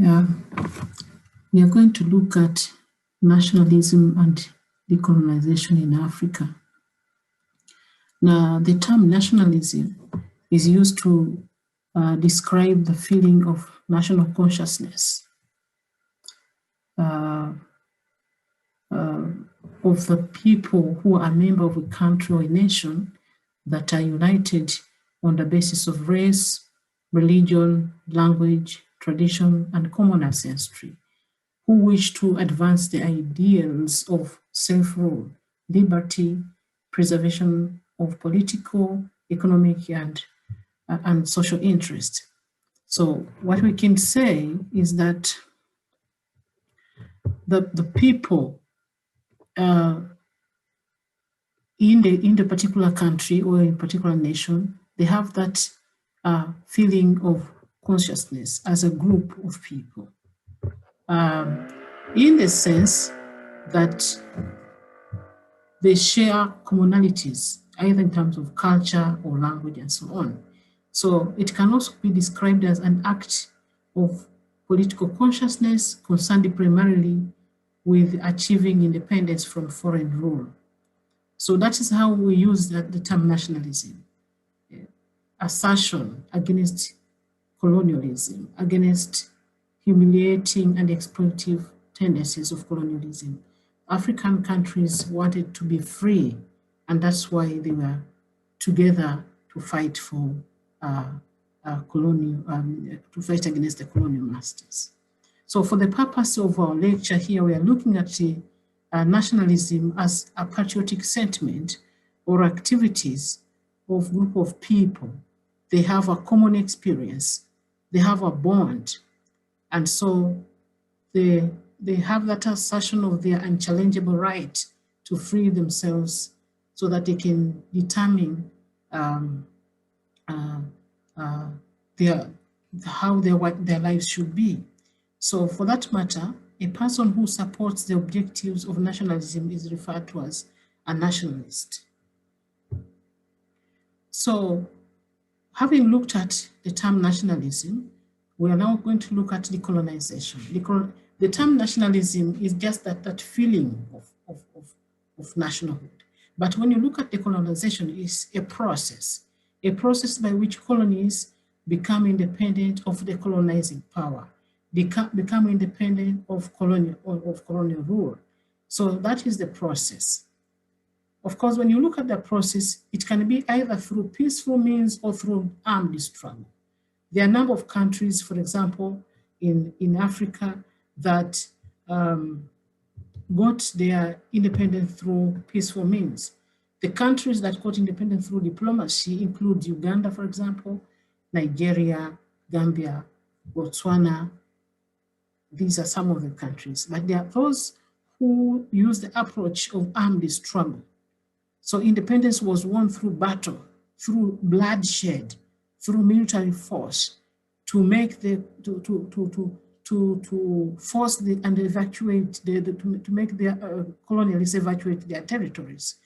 Yeah, we are going to look at nationalism and decolonization in Africa. Now, the term nationalism is used to describe the feeling of national consciousness uh, of the people who are member of a country or a nation that are united on the basis of race, religion, language, tradition, and common ancestry, who wish to advance the ideals of self-rule, liberty, preservation of political, economic, and social interest. So what we can say is that the people in the particular country or in particular nation, they have that feeling of consciousness as a group of people, in the sense that they share commonalities, either in terms of culture or language and so on. So it can also be described as an act of political consciousness concerned primarily with achieving independence from foreign rule. So that is how we use the term nationalism. Assertion against colonialism, against humiliating and exploitative tendencies of colonialism. African countries wanted to be free, and that's why they were together to fight for to fight against the colonial masters. So for the purpose of our lecture here, we are looking at nationalism as a patriotic sentiment or activities of group of people. They have a common experience, they have a bond, and so they have that assertion of their unchallengeable right to free themselves so that they can determine how their lives should be. So for that matter, a person who supports the objectives of nationalism is referred to as a nationalist. So having looked at the term nationalism, we are now going to look at decolonization. The term nationalism is just that feeling of nationalhood. But when you look at decolonization, it's a process by which colonies become independent of the colonizing power, become independent of colonial rule. So that is the process. Of course, when you look at the process, it can be either through peaceful means or through armed struggle. There are a number of countries, for example, in Africa that got their independence through peaceful means. The countries that got independence through diplomacy include Uganda, for example, Nigeria, Gambia, Botswana. These are some of the countries, but there are those who use the approach of armed struggle. So independence was won through battle, through bloodshed, through military force, to make to force and evacuate to make the colonialists evacuate their territories.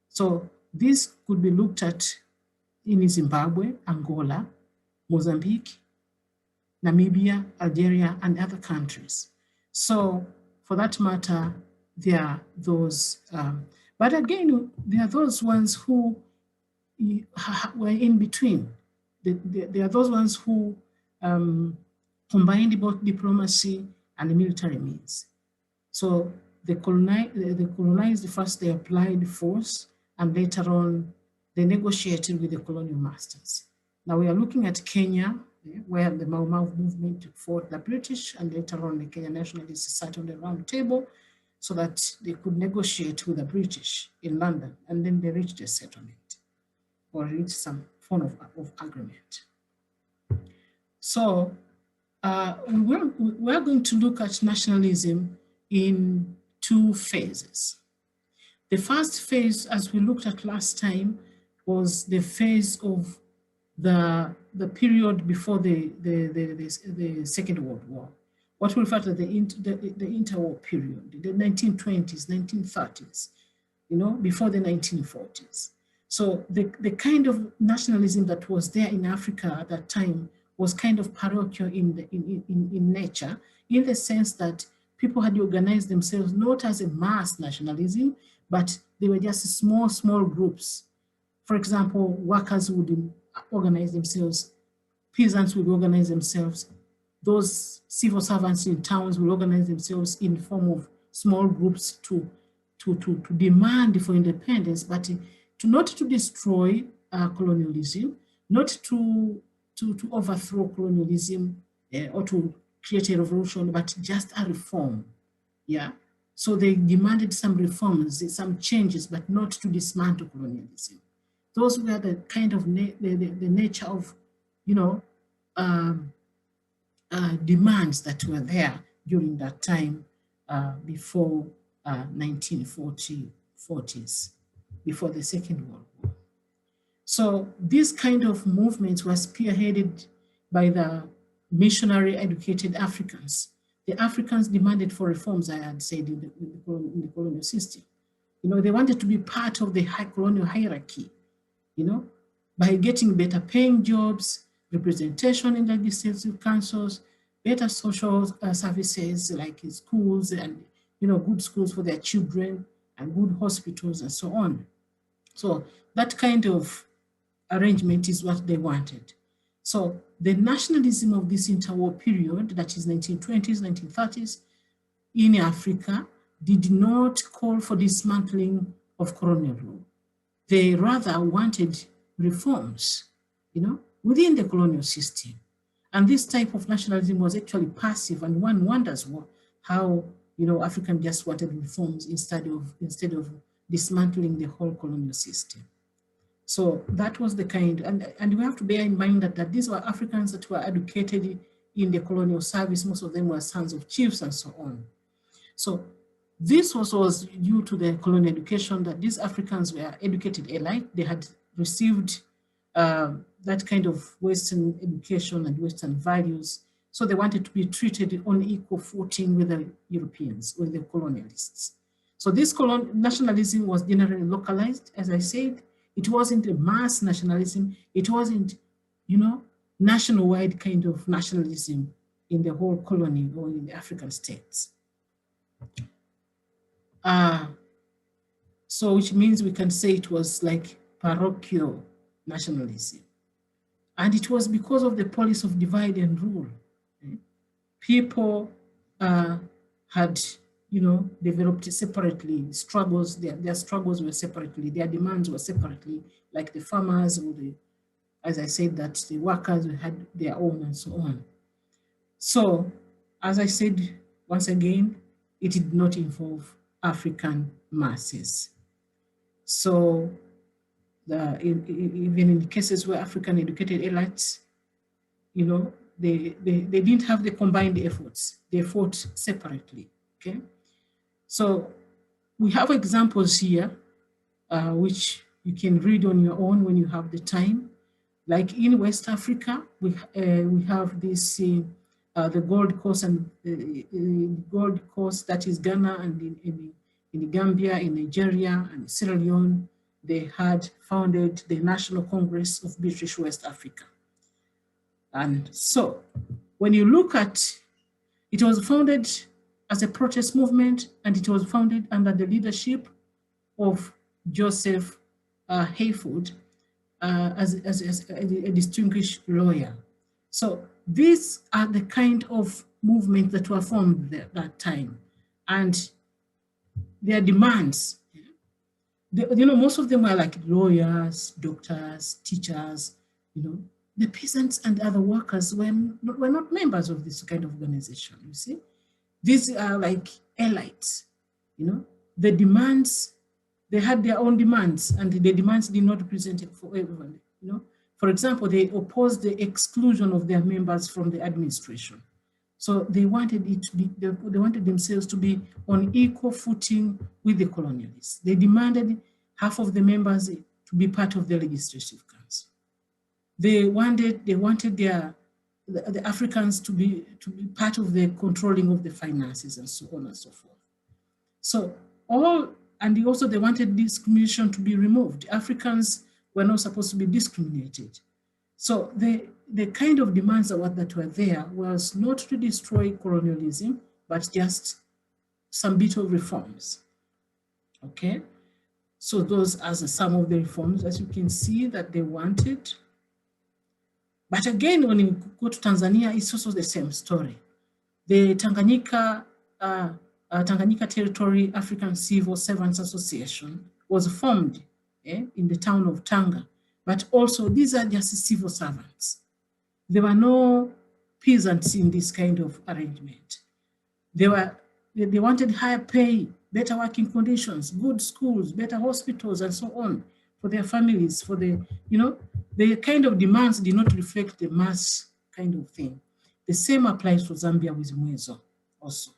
So this could be looked at in Zimbabwe, Angola, Mozambique, Namibia, Algeria, and other countries. So for that matter, there are those, but again, there are those ones who were in between. There are those ones who combined both diplomacy and military means. So they colonized first, they applied force, and later on, they negotiated with the colonial masters. Now we are looking at Kenya, where the Mau Mau movement fought the British, and later on the Kenyan nationalists sat on the round table so that they could negotiate with the British in London, and then they reached a settlement or reached some form of agreement. So we're going to look at nationalism in two phases. The first phase, as we looked at last time, was the phase of the period before the Second World War, what we refer to the interwar period, the 1920s, 1930s, before the 1940s. So the kind of nationalism that was there in Africa at that time was kind of parochial in nature, in the sense that people had organized themselves not as a mass nationalism, but they were just small groups. For example, workers would organize themselves, peasants would organize themselves, those civil servants in towns will organize themselves in the form of small groups to demand for independence, but not to destroy colonialism, not to overthrow colonialism or to create a revolution, but just a reform. Yeah. So they demanded some reforms, some changes, but not to dismantle colonialism. Those were the kind of the nature of, you know, demands that were there during that time before 1940s, before the Second World War. So this kind of movement was spearheaded by the missionary educated Africans. The Africans demanded for reforms, I had said, in the colonial system. You know, they wanted to be part of the high colonial hierarchy, you know, by getting better paying jobs, representation in legislative councils, better social services like schools and, you know, good schools for their children and good hospitals and so on. So that kind of arrangement is what they wanted. So the nationalism of this interwar period, that is 1920s, 1930s, in Africa, did not call for dismantling of colonial rule. They rather wanted reforms, you know, within the colonial system. And this type of nationalism was actually passive, and one wonders how, you know, Africans just wanted reforms instead of dismantling the whole colonial system. So that was the kind, and we have to bear in mind that these were Africans that were educated in the colonial service. Most of them were sons of chiefs and so on. So this was due to the colonial education, that these Africans were educated elite. They had received that kind of Western education and Western values. So they wanted to be treated on equal footing with the Europeans, with the colonialists. So this nationalism was generally localized, as I said. It wasn't a mass nationalism. It wasn't, you know, nationwide kind of nationalism in the whole colony or in the African states. So which means we can say it was like parochial nationalism. And it was because of the policy of divide and rule. People had, you know, developed separately, struggles, their struggles were separately, their demands were separately, like the farmers or the, as I said, that the workers had their own and so on. So, as I said, once again, it did not involve African masses. So, even in cases where African educated elites, you know, they didn't have the combined efforts. They fought separately, okay? So we have examples here, which you can read on your own when you have the time. Like in West Africa, we have this, the Gold Coast and Gold Coast, that is Ghana, and in Gambia, in Nigeria, and Sierra Leone, they had founded the National Congress of British West Africa. And so when you look at, it was founded as a protest movement, and it was founded under the leadership of Joseph Hayford as a distinguished lawyer. So these are the kind of movements that were formed at that time, and their demands, you know, most of them were like lawyers, doctors, teachers, you know. The peasants and other workers were not members of this kind of organization, you see. These are like elites, you know. The demands, they had their own demands, and the demands did not represent it for everyone, you know. For example, they opposed the exclusion of their members from the administration. So they wanted it to be, they wanted themselves to be on equal footing with the colonialists. They demanded half of the members to be part of the legislative council. They wanted the Africans to be part of the controlling of the finances and so on and so forth. So and also they wanted discrimination to be removed. Africans were not supposed to be discriminated. So the kind of demands that were there was not to destroy colonialism, but just some bit of reforms. Okay, so those are some of the reforms, as you can see, that they wanted. But again, when you go to Tanzania, it's also the same story. The Tanganyika Territory African Civil Servants Association was formed in the town of Tanga, but also these are just civil servants. There were no peasants in this kind of arrangement. They wanted higher pay, better working conditions, good schools, better hospitals, and so on for their families, for the kind of demands did not reflect the mass kind of thing. The same applies for Zambia with Mwezo also.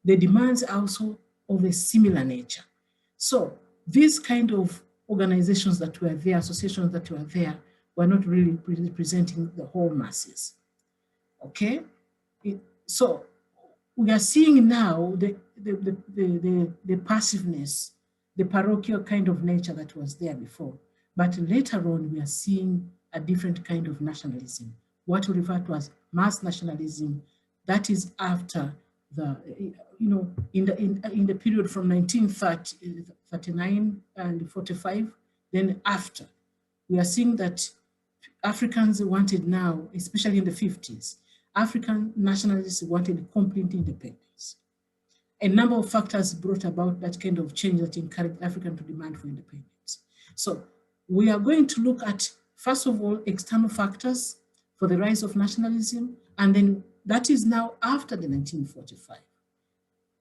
The demands are also of a similar nature. So these kind of organizations that were there, associations that were there, were not really representing the whole masses. Okay? So we are seeing now the passiveness, the parochial kind of nature that was there before. But later on, we are seeing a different kind of nationalism, what we refer to as mass nationalism. That is after the, in the period from 1939 and 45, then after, we are seeing that Africans wanted now, especially in the 50s, African nationalists wanted complete independence. A number of factors brought about that kind of change that encouraged Africans to demand for independence. So we are going to look at, first of all, external factors for the rise of nationalism, and then that is now after the 1945,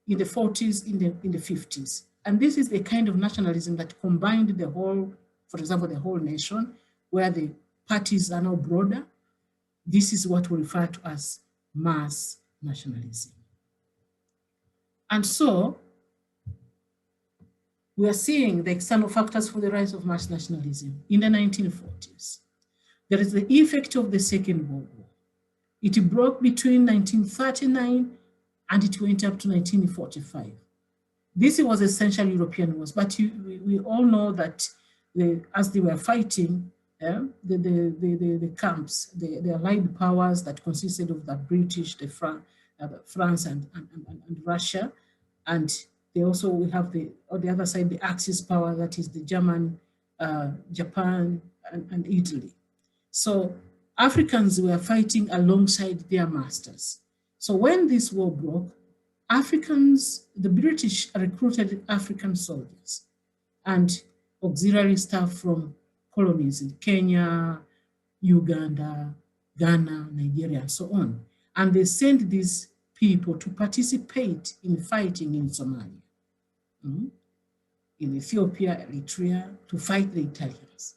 in the 40s, in the 50s. And this is the kind of nationalism that combined the whole, for example, the whole nation, where the parties are now broader. This is what we refer to as mass nationalism. And so we are seeing the external factors for the rise of mass nationalism in the 1940s. There is the effect of the Second World War. It broke between 1939 and it went up to 1945. This was essentially European wars, but we all know that as they were fighting, the camps, the allied powers that consisted of the British, France and Russia, and they also will have on the other side the Axis power, that is the German, Japan and Italy. So Africans were fighting alongside their masters. So when this war broke, the British recruited African soldiers and auxiliary staff from colonies in Kenya, Uganda, Ghana, Nigeria, and so on. And they sent these people to participate in fighting in Somalia, in Ethiopia, Eritrea, to fight the Italians.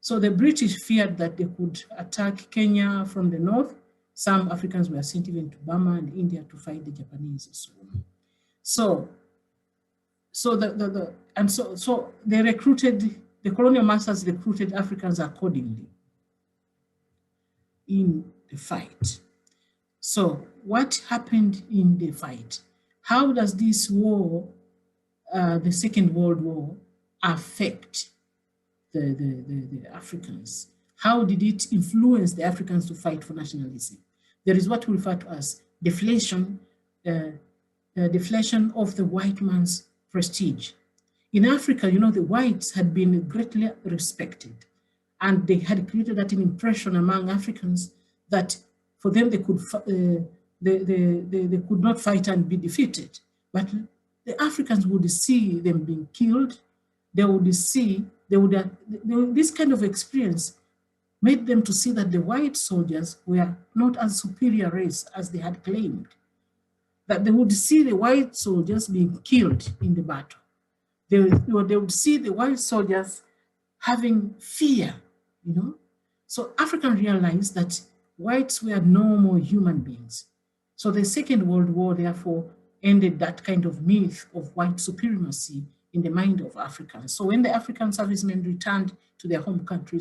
So the British feared that they could attack Kenya from the north. Some Africans were sent even to Burma and India to fight the Japanese and so on. So they recruited, the colonial masters recruited Africans accordingly in the fight. So what happened in the fight? How does this war, the Second World War, affect the Africans? How did it influence the Africans to fight for nationalism? There is what we refer to as deflation, deflation of the white man's prestige. In Africa, the whites had been greatly respected, and they had created that impression among Africans that for them they could not fight and be defeated. But the Africans would see them being killed. This kind of experience made them to see that the white soldiers were not as superior race as they had claimed. That they would see the white soldiers being killed in the battle. They would see the white soldiers having fear, So Africans realized that whites were no more human beings. So the Second World War, therefore, ended that kind of myth of white supremacy in the mind of Africans. So when the African servicemen returned to their home countries,